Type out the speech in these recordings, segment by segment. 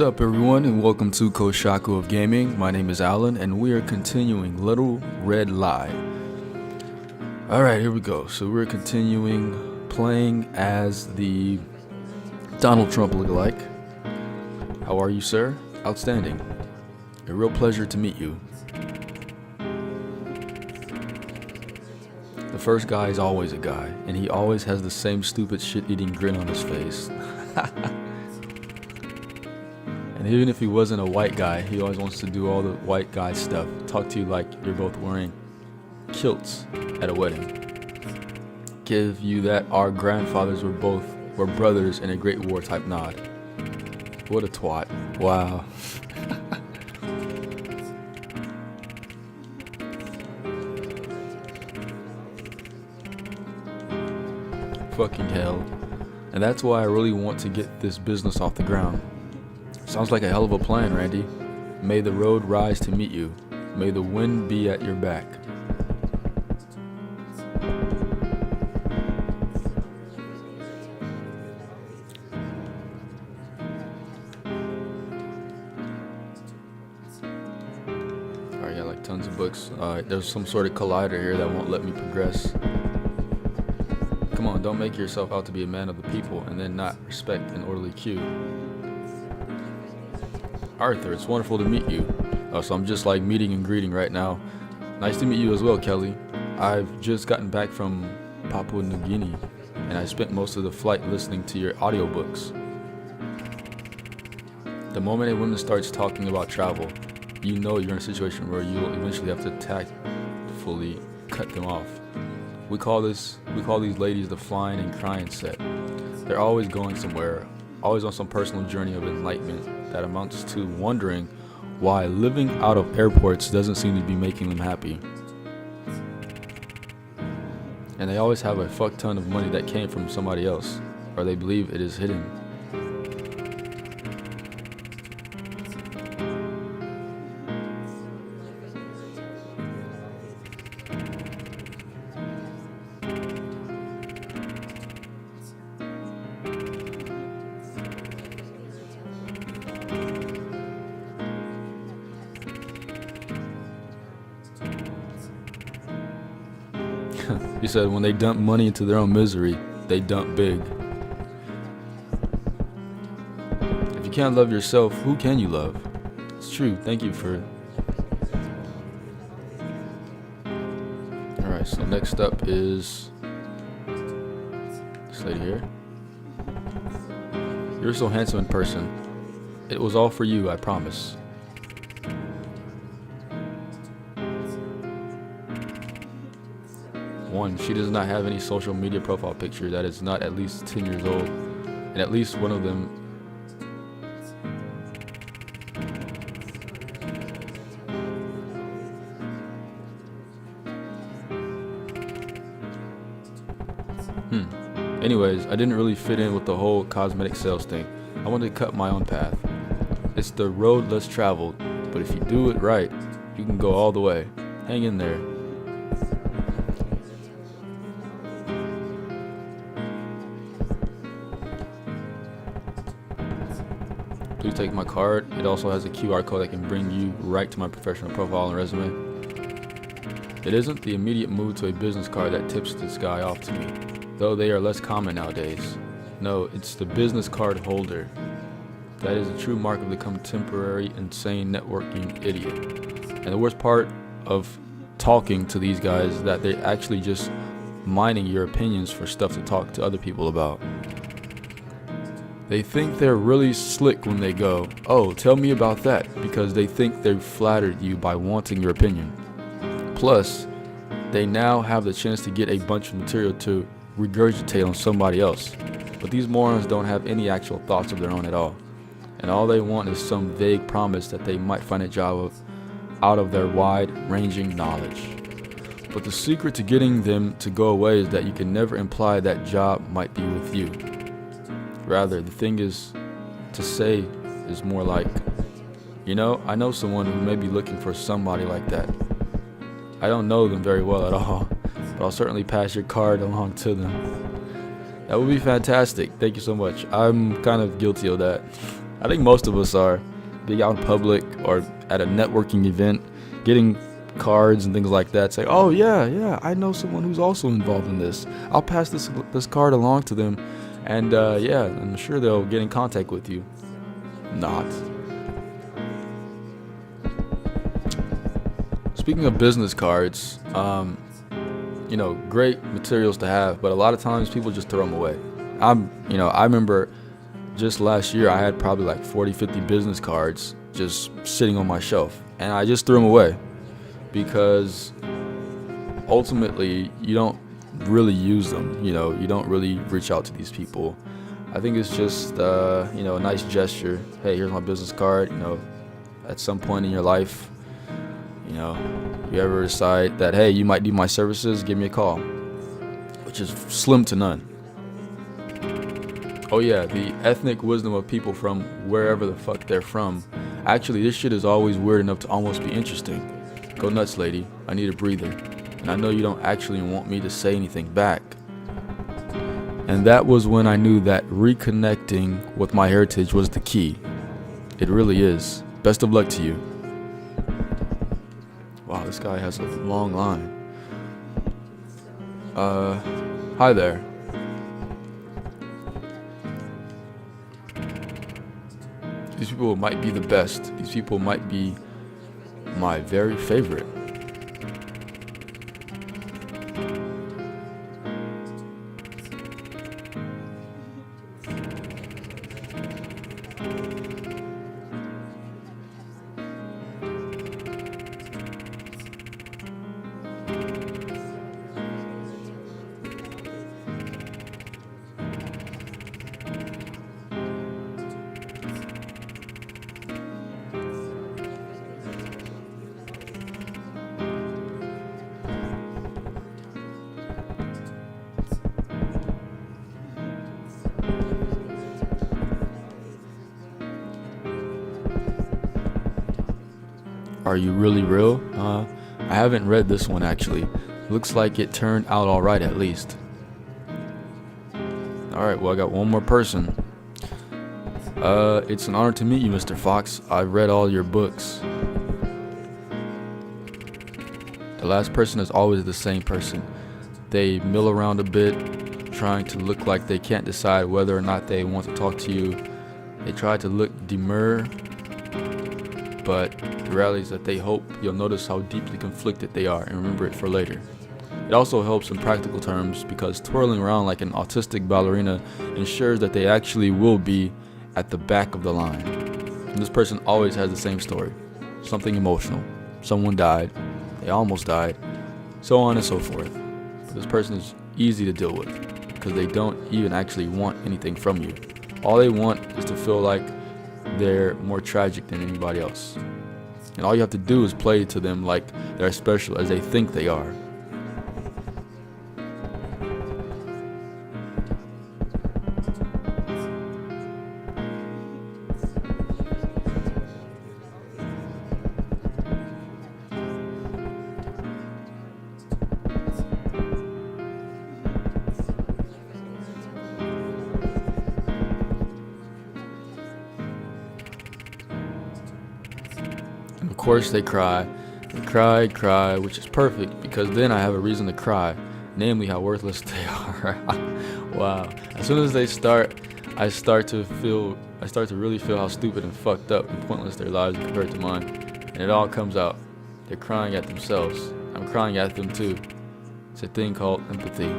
What's up, everyone, and welcome to Koshaku of Gaming. My name is Alan, and we are continuing Little Red Lie. Alright, here we go. So we're continuing playing as the Donald Trump lookalike. How are you, sir? Outstanding. A real pleasure to meet you. The first guy is always a guy, and he always has the same stupid shit-eating grin on his face. And even if he wasn't a white guy, he always wants to do all the white guy stuff. Talk to you like you're both wearing kilts at a wedding. Give you that our grandfathers were brothers in a Great War type nod. What a twat. Wow. Fucking hell. And that's why I really want to get this business off the ground. Sounds like a hell of a plan, Randy. May the road rise to meet you. May the wind be at your back. Alright, yeah, like tons of books. Alright, there's some sort of collider here that won't let me progress. Come on, don't make yourself out to be a man of the people and then not respect an orderly queue. Arthur, it's wonderful to meet you. So I'm just like meeting and greeting right now. Nice to meet you as well, Kelly. I've just gotten back from Papua New Guinea, and I spent most of the flight listening to your audiobooks. The moment a woman starts talking about travel, you know you're in a situation where you'll eventually have to tactfully cut them off. We call these ladies the flying and crying set. They're always going somewhere, always on some personal journey of enlightenment that amounts to wondering why living out of airports doesn't seem to be making them happy. And they always have a fuck ton of money that came from somebody else, or they believe it is hidden. He said when they dump money into their own misery, they dump big. If you can't love yourself, who can you love? It's true. Thank you for... Alright, so next up is this lady here. You're so handsome in person. It was all for you, I promise. One, she does not have any social media profile picture that is not at least 10 years old, and at least one of them Anyways, I didn't really fit in with the whole cosmetic sales thing. I wanted to cut my own path. It's the road less traveled, but if you do it right, you can go all the way. Hang in there. Please take my card. It also has a QR code that can bring you right to my professional profile and resume. It isn't the immediate move to a business card that tips this guy off to me, though they are less common nowadays. No, it's the business card holder. That is a true mark of the contemporary insane networking idiot. And the worst part of talking to these guys is that they're actually just mining your opinions for stuff to talk to other people about. They think they're really slick when they go, oh, tell me about that, because they think they've flattered you by wanting your opinion. Plus, they now have the chance to get a bunch of material to regurgitate on somebody else. But these morons don't have any actual thoughts of their own at all. And all they want is some vague promise that they might find a job out of their wide-ranging knowledge. But the secret to getting them to go away is that you can never imply that job might be with you. Rather, the thing is to say is more like, you know, I know someone who may be looking for somebody like that. I don't know them very well at all, but I'll certainly pass your card along to them. That would be fantastic. Thank you so much. I'm kind of guilty of that. I think most of us are. Being out in public or at a networking event, getting cards and things like that. Say, oh yeah, I know someone who's also involved in this. I'll pass this card along to them, and yeah, I'm sure they'll get in contact with you. Not. Speaking of business cards, great materials to have, but a lot of times people just throw them away. I remember just last year I had probably like 40, 50 business cards just sitting on my shelf, and I just threw them away because ultimately you don't really use them. You don't really reach out to these people. I think it's just a nice gesture. Hey, here's my business card. At some point in your life, you ever decide that, hey, you might need my services, give me a call, which is slim to none. Oh yeah, the ethnic wisdom of people from wherever the fuck they're from. Actually, this shit is always weird enough to almost be interesting. Go nuts, lady. I need a breather. And I know you don't actually want me to say anything back. And that was when I knew that reconnecting with my heritage was the key. It really is. Best of luck to you. Wow, this guy has a long line. Hi there. These people might be the best. These people might be my very favorite. Are you really real? I haven't read this one actually. Looks like it turned out alright at least. Alright, well I got one more person. It's an honor to meet you, Mr. Fox. I've read all your books. The last person is always the same person. They mill around a bit, trying to look like they can't decide whether or not they want to talk to you. They try to look demure, but the reality is that they hope you'll notice how deeply conflicted they are and remember it for later. It also helps in practical terms because twirling around like an autistic ballerina ensures that they actually will be at the back of the line. And this person always has the same story. Something emotional. Someone died. They almost died. So on and so forth. But this person is easy to deal with because they don't even actually want anything from you. All they want is to feel like they're more tragic than anybody else. And all you have to do is play to them like they're as special as they think they are. Of course they cry, which is perfect because then I have a reason to cry, namely how worthless they are. Wow. As soon as they start, I start to really feel how stupid and fucked up and pointless their lives are compared to mine. And it all comes out. They're crying at themselves. I'm crying at them too. It's a thing called empathy.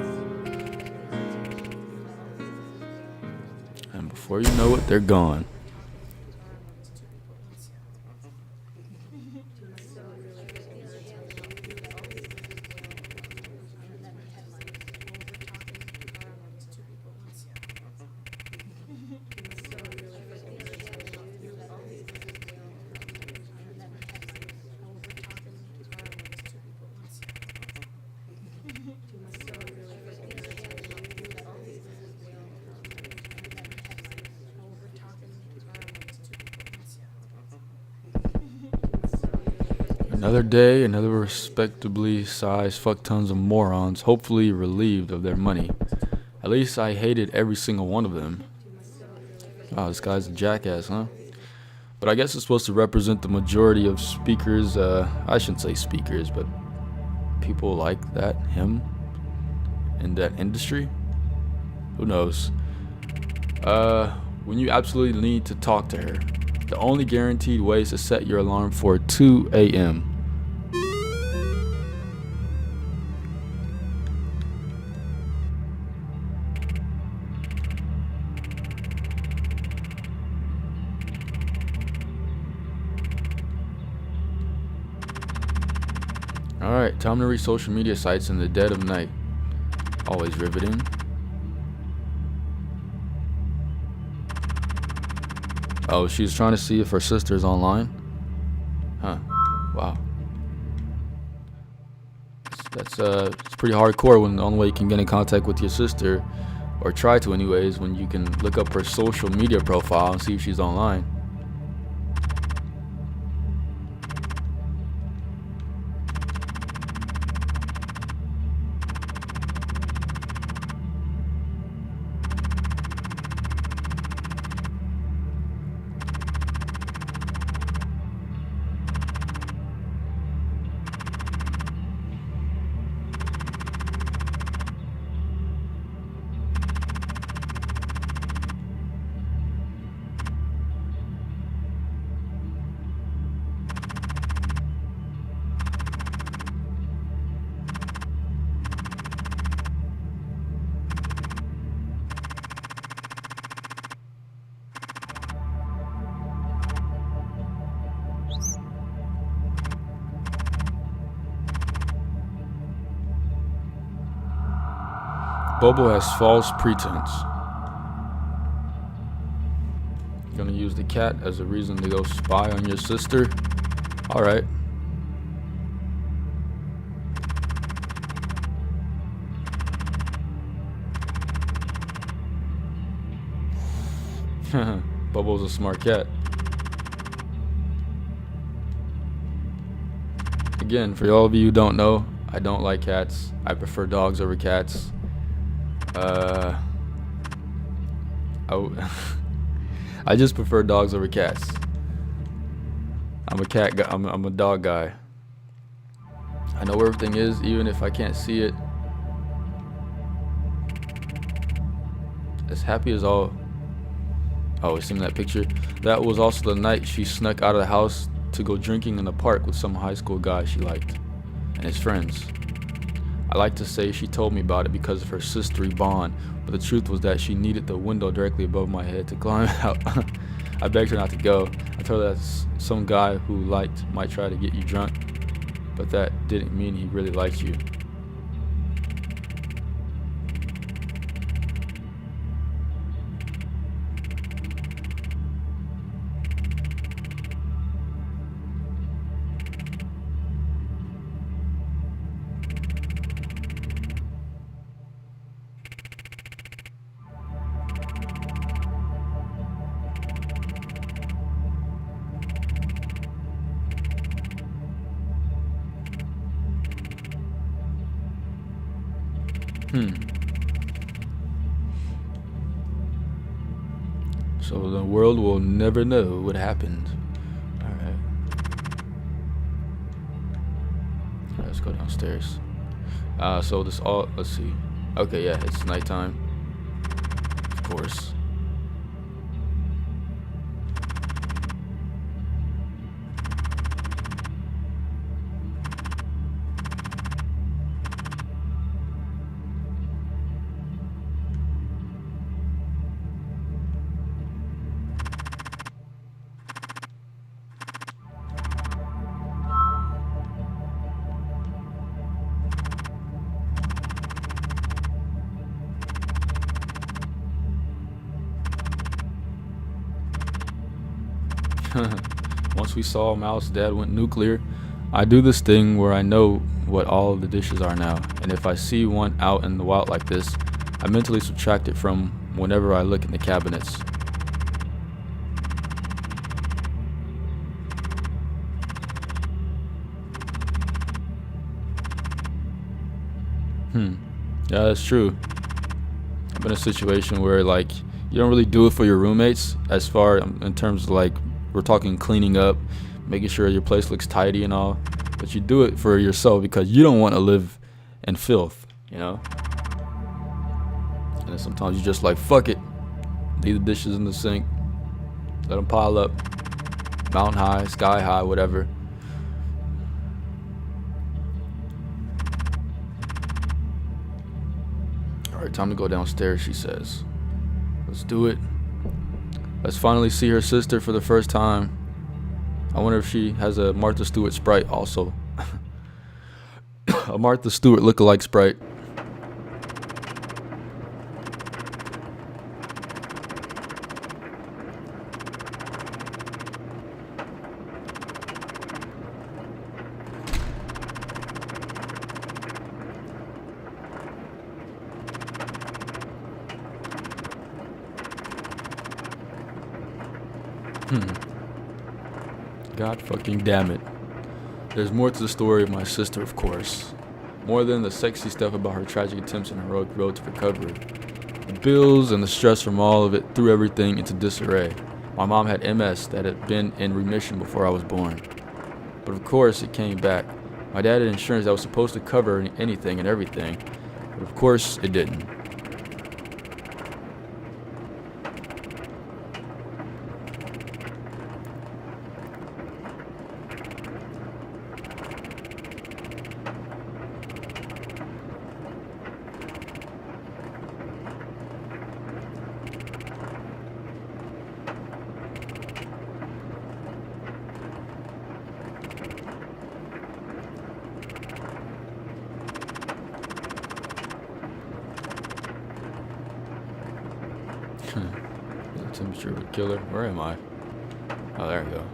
And before you know it, they're gone. Another day, another respectably sized fuck tons of morons, hopefully relieved of their money. At least I hated every single one of them. Wow, this guy's a jackass, huh? But I guess it's supposed to represent the majority of speakers. I shouldn't say speakers, but people like that, him, in that industry. Who knows? When you absolutely need to talk to her, the only guaranteed way is to set your alarm for 2 a.m. Alright, time to read social media sites in the dead of night. Always riveting. Oh, she's trying to see if her sister's online? Huh. Wow. It's pretty hardcore when the only way you can get in contact with your sister, or try to anyways, when you can look up her social media profile and see if she's online. Bobo has false pretense. Gonna use the cat as a reason to go spy on your sister? Alright. Bobo's a smart cat. Again, for all of you who don't know, I don't like cats. I prefer dogs over cats. I just prefer dogs over cats. I'm a cat guy. I'm a dog guy. I know where everything is, even if I can't see it. As happy as all. Oh, seen that picture? That was also the night she snuck out of the house to go drinking in the park with some high school guy she liked and his friends. I like to say she told me about it because of her sistery bond, but the truth was that she needed the window directly above my head to climb out. I begged her not to go. I told her that some guy who liked might try to get you drunk, but that didn't mean he really liked you. So the world will never know what happened. Alright, let's go downstairs. So this all, let's see. Okay, yeah, it's nighttime. Of course. Once we saw Mouse's dad went nuclear, I do this thing where I know what all of the dishes are now, and if I see one out in the wild like this, I mentally subtract it from whenever I look in the cabinets. Yeah, that's true. I've been in a situation where like you don't really do it for your roommates as far in terms of like We're talking cleaning up, making sure your place looks tidy and all. But you do it for yourself because you don't want to live in filth, you know? And then sometimes you just like, fuck it. Leave the dishes in the sink. Let them pile up. Mountain high, sky high, whatever. Alright, time to go downstairs, she says. Let's do it. Let's finally see her sister for the first time. I wonder if she has a Martha Stewart Sprite also. A Martha Stewart lookalike Sprite. God fucking damn it. There's more to the story of my sister, of course. More than the sexy stuff about her tragic attempts and heroic road to recovery. The bills and the stress from all of it threw everything into disarray. My mom had MS that had been in remission before I was born. But of course it came back. My dad had insurance that was supposed to cover anything and everything. But of course it didn't. The temperature of a killer. Where am I? Oh, there we go.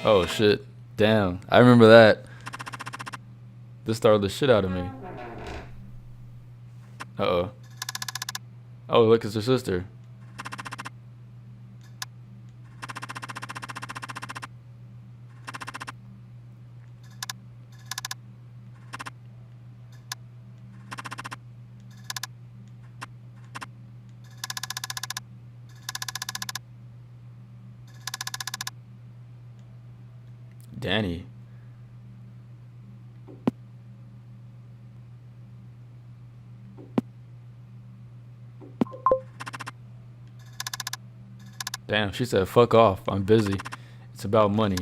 Oh shit. Damn. I remember that. This startled the shit out of me. Uh-oh. Oh, look, it's her sister. Danny. Damn, she said, fuck off. I'm busy. It's about money.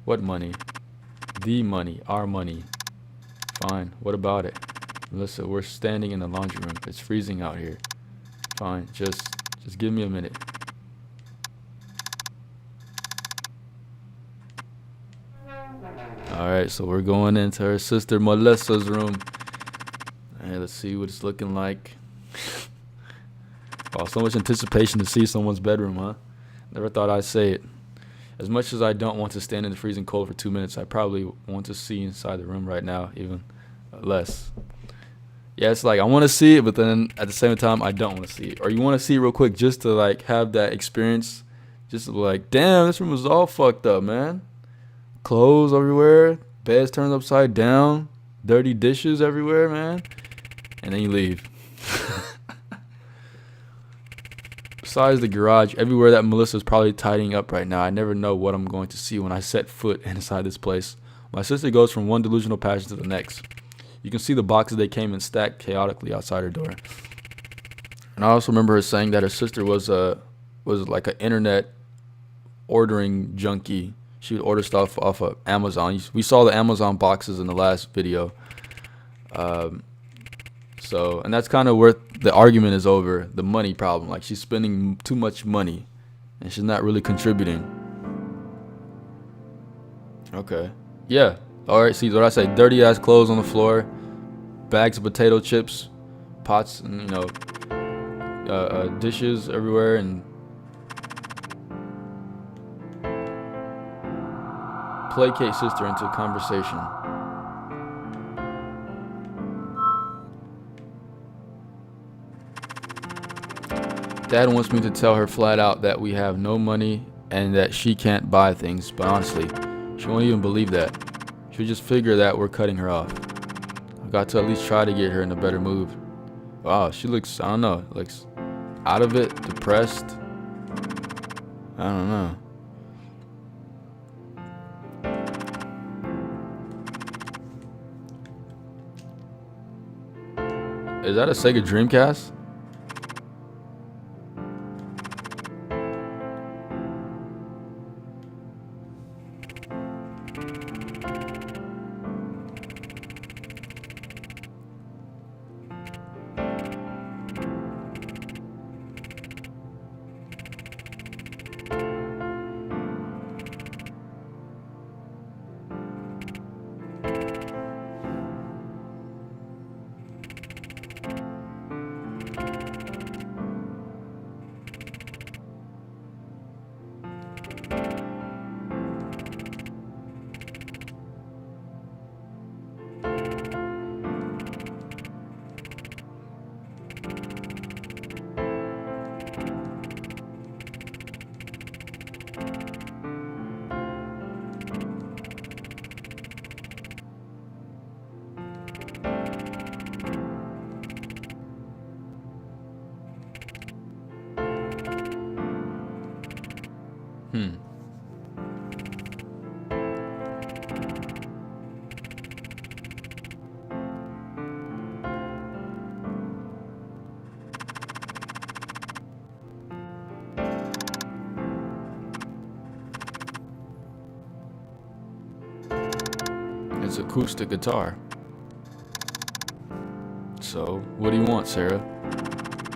What money? The money. Our money. Fine. What about it? Melissa, we're standing in the laundry room. It's freezing out here. Fine. Just give me a minute. Alright, so we're going into her sister Melissa's room. Alright, let's see what it's looking like. Wow, so much anticipation to see someone's bedroom, huh? Never thought I'd say it. As much as I don't want to stand in the freezing cold for 2 minutes, I probably want to see inside the room right now, even less. Yeah, it's like I want to see it, but then at the same time, I don't want to see it. Or you want to see it real quick just to like have that experience. Just to like, damn, this room is all fucked up, man. Clothes everywhere, beds turned upside down, dirty dishes everywhere, man. And then you leave. Besides the garage, everywhere that Melissa's probably tidying up right now, I never know what I'm going to see when I set foot inside this place. My sister goes from one delusional passion to the next. You can see the boxes they came in stacked chaotically outside her door. And I also remember her saying that her sister was like an internet ordering junkie. She would order stuff off of Amazon. We saw the Amazon boxes in the last video. And that's kind of where the argument is over, the money problem. Like, she's spending too much money, and she's not really contributing. Okay. Yeah. All right, see what I say. Dirty-ass clothes on the floor, bags of potato chips, pots, and, you know, dishes everywhere, and placate sister into conversation. Dad wants me to tell her flat out that we have no money and that she can't buy things, but honestly, she won't even believe that. She'll just figure that we're cutting her off. I've got to at least try to get her in a better mood. Wow, she looks, I don't know, looks out of it, depressed. I don't know. Is that a Sega Dreamcast? It's acoustic guitar. So, what do you want, Sarah?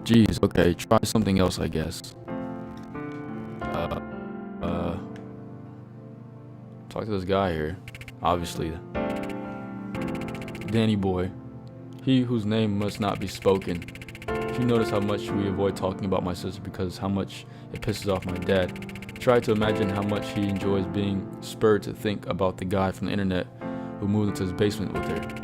Jeez, okay, try something else, I guess. Talk to this guy here. Obviously. Danny boy. He whose name must not be spoken. If you notice how much we avoid talking about my sister because how much it pisses off my dad, try to imagine how much he enjoys being spurred to think about the guy from the internet who moved into his basement with her.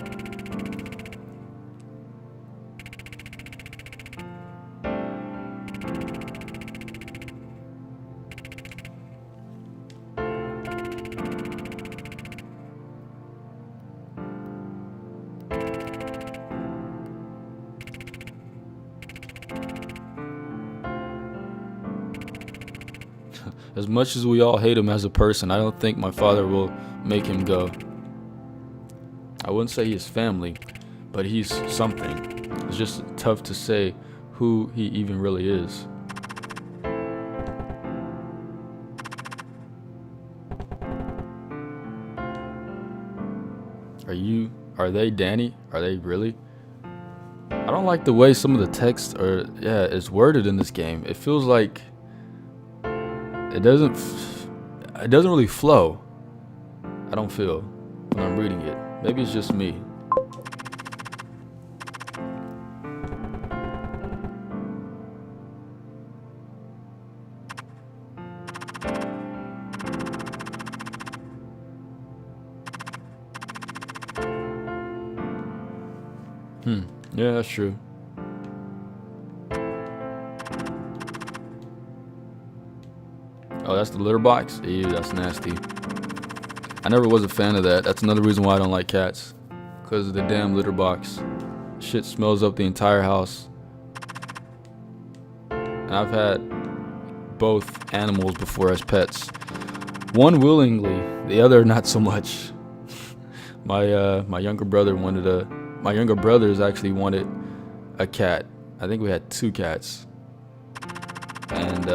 As much as we all hate him as a person, I don't think my father will make him go. I wouldn't say he's family, but he's something. It's just tough to say who he even really is. Are they Danny? Are they really? I don't like the way some of the text is worded in this game. It feels like it doesn't really flow. I don't feel when I'm reading it. Maybe it's just me. Yeah, that's true. Oh, that's the litter box? Ew, that's nasty. I never was a fan of that. That's another reason why I don't like cats. Because of the damn litter box. Shit smells up the entire house. And I've had both animals before as pets. One willingly, the other not so much. My younger brothers actually wanted a cat. I think we had 2 cats. And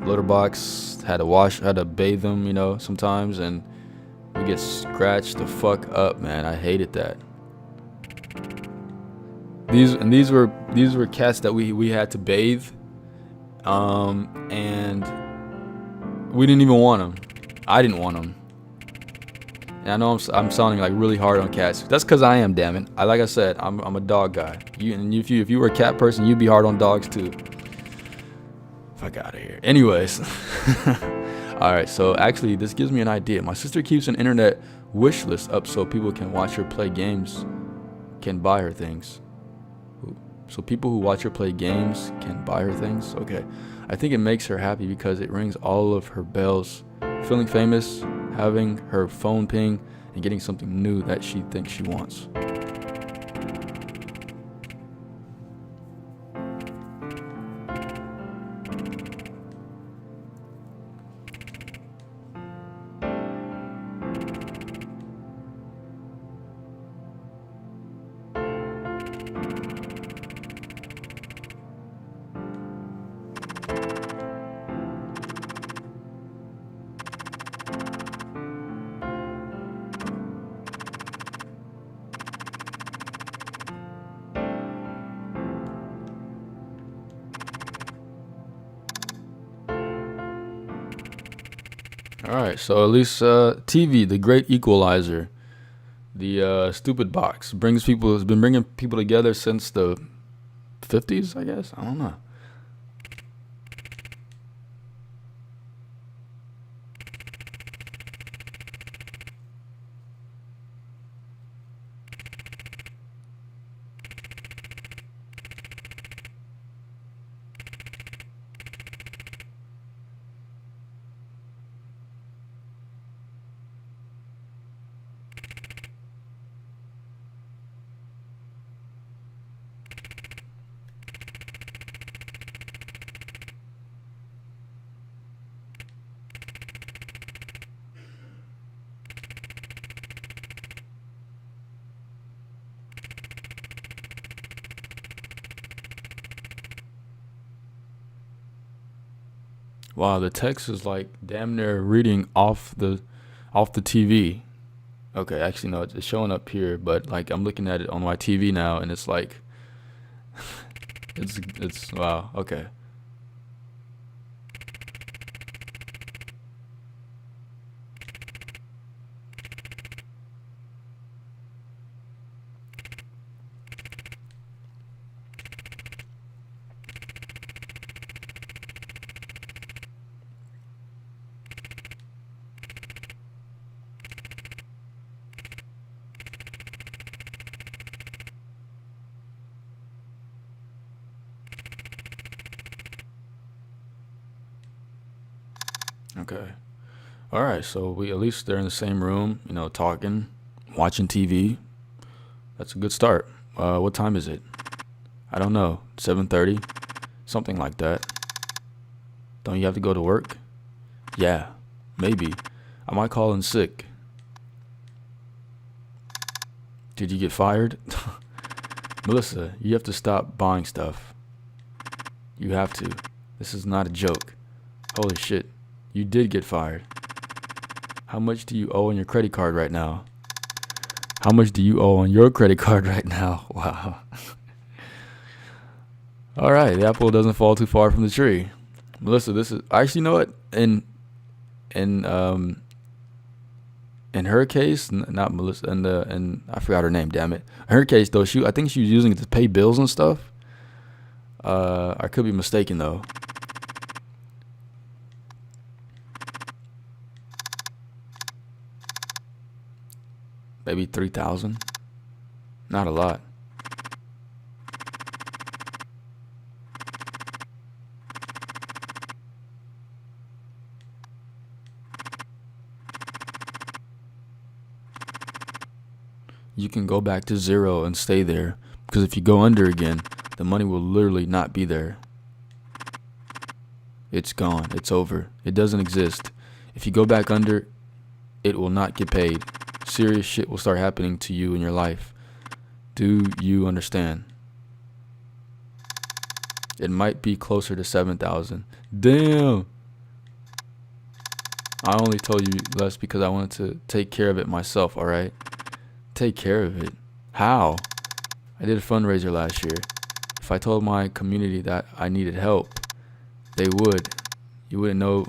litter box had to bathe them, sometimes, and we get scratched the fuck up, man. I hated that. These were cats that we had to bathe, and we didn't even want them. I didn't want them. And I know I'm sounding like really hard on cats. That's because I am, damn it. Like I said, I'm a dog guy. If you were a cat person, you'd be hard on dogs too. Fuck out of here. Anyways. Alright, so actually this gives me an idea. My sister keeps an internet wish list up so people can watch her play games, can buy her things. So people who watch her play games can buy her things? Okay. I think it makes her happy because it rings all of her bells. Feeling famous, having her phone ping, and getting something new that she thinks she wants. All right, so at least TV, the great equalizer, the stupid box brings people has been bringing people together since the 50s, I guess. I don't know. Wow, the text is like damn near reading off the TV. Okay, actually no, it's showing up here, but like I'm looking at it on my TV now, and it's like it's wow. Okay, okay, all right. So we at least they're in the same room, talking, watching TV. That's a good start. What time is it? I don't know. 7:30, something like that. Don't you have to go to work? Yeah, maybe. I might call in sick. Did you get fired? Melissa, you have to stop buying stuff. You have to. This is not a joke. Holy shit. You did get fired. How much do you owe on your credit card right now? How much do you owe on your credit card right now? Wow. All right, the apple doesn't fall too far from the tree. Melissa, this is actually, you know what? In in her case, not Melissa, and I forgot her name. Damn it. In her case, though, I think she was using it to pay bills and stuff. I could be mistaken though. Maybe 3,000. Not a lot. You can go back to zero and stay there, because if you go under again, the money will literally not be there. It's gone. It's over. It doesn't exist. If you go back under, it will not get paid. Serious shit will start happening to you in your life. Do you understand? It might be closer to 7,000. Damn. I only told you less because I wanted to take care of it myself, alright? Take care of it. How? I did a fundraiser last year. If I told my community that I needed help, they would. You wouldn't know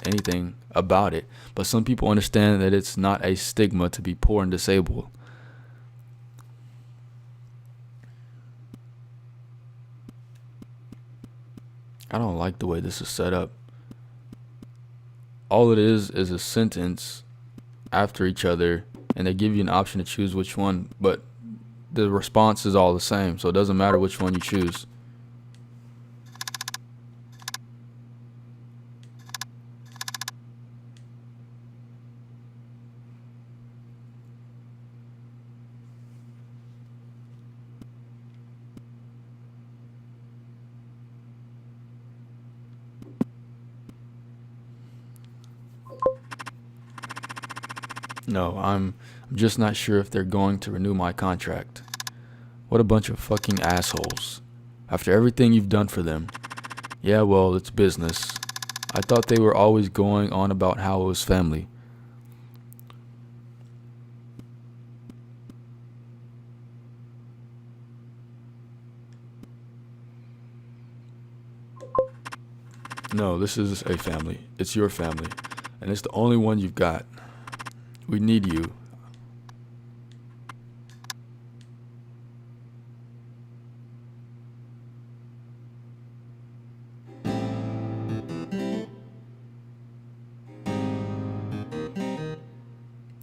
anything about it. But some people understand that it's not a stigma to be poor and disabled. I don't like the way this is set up. All it is a sentence after each other, and they give you an option to choose which one, but the response is all the same, so it doesn't matter which one you choose. No, I'm just not sure if they're going to renew my contract. What a bunch of fucking assholes. After everything you've done for them. Yeah, well, it's business. I thought they were always going on about how it was family. No, this is a family. It's your family. And it's the only one you've got. We need you.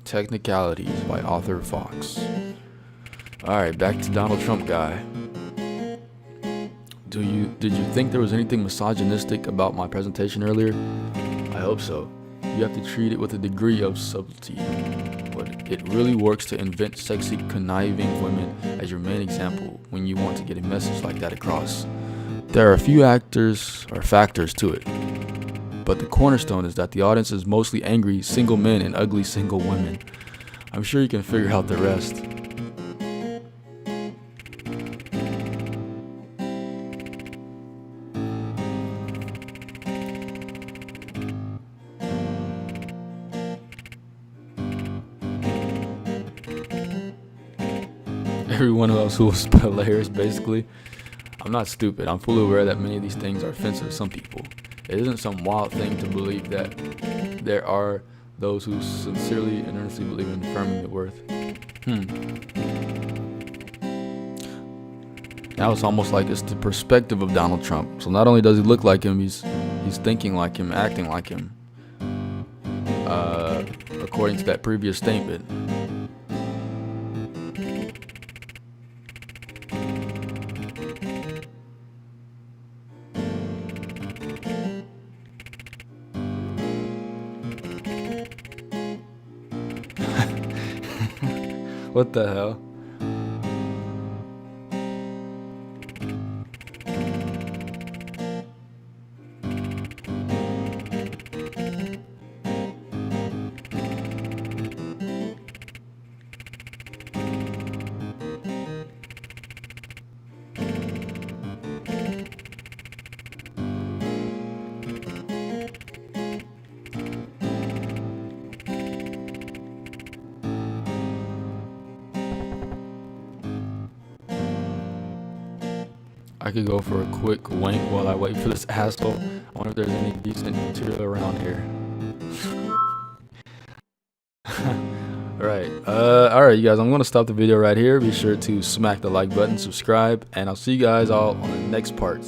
Technicalities by Author Fox. Alright, back to Donald Trump guy. Did you think there was anything misogynistic about my presentation earlier? I hope so. You have to treat it with a degree of subtlety. But it really works to invent sexy, conniving women as your main example when you want to get a message like that across. There are a few factors to it. But the cornerstone is that the audience is mostly angry single men and ugly single women. I'm sure you can figure out the rest. Everyone else who was hilarious, basically. I'm not stupid. I'm fully aware that many of these things are offensive to some people. It isn't some wild thing to believe that there are those who sincerely and earnestly believe in affirming the worth. Now it's almost like it's the perspective of Donald Trump. So not only does he look like him, he's thinking like him, acting like him. According to that previous statement. What the hell? I could go for a quick wank while I wait for this asshole. I wonder if there's any decent material around here. Alright, you guys, I'm going to stop the video right here. Be sure to smack the like button, subscribe, and I'll see you guys all on the next part.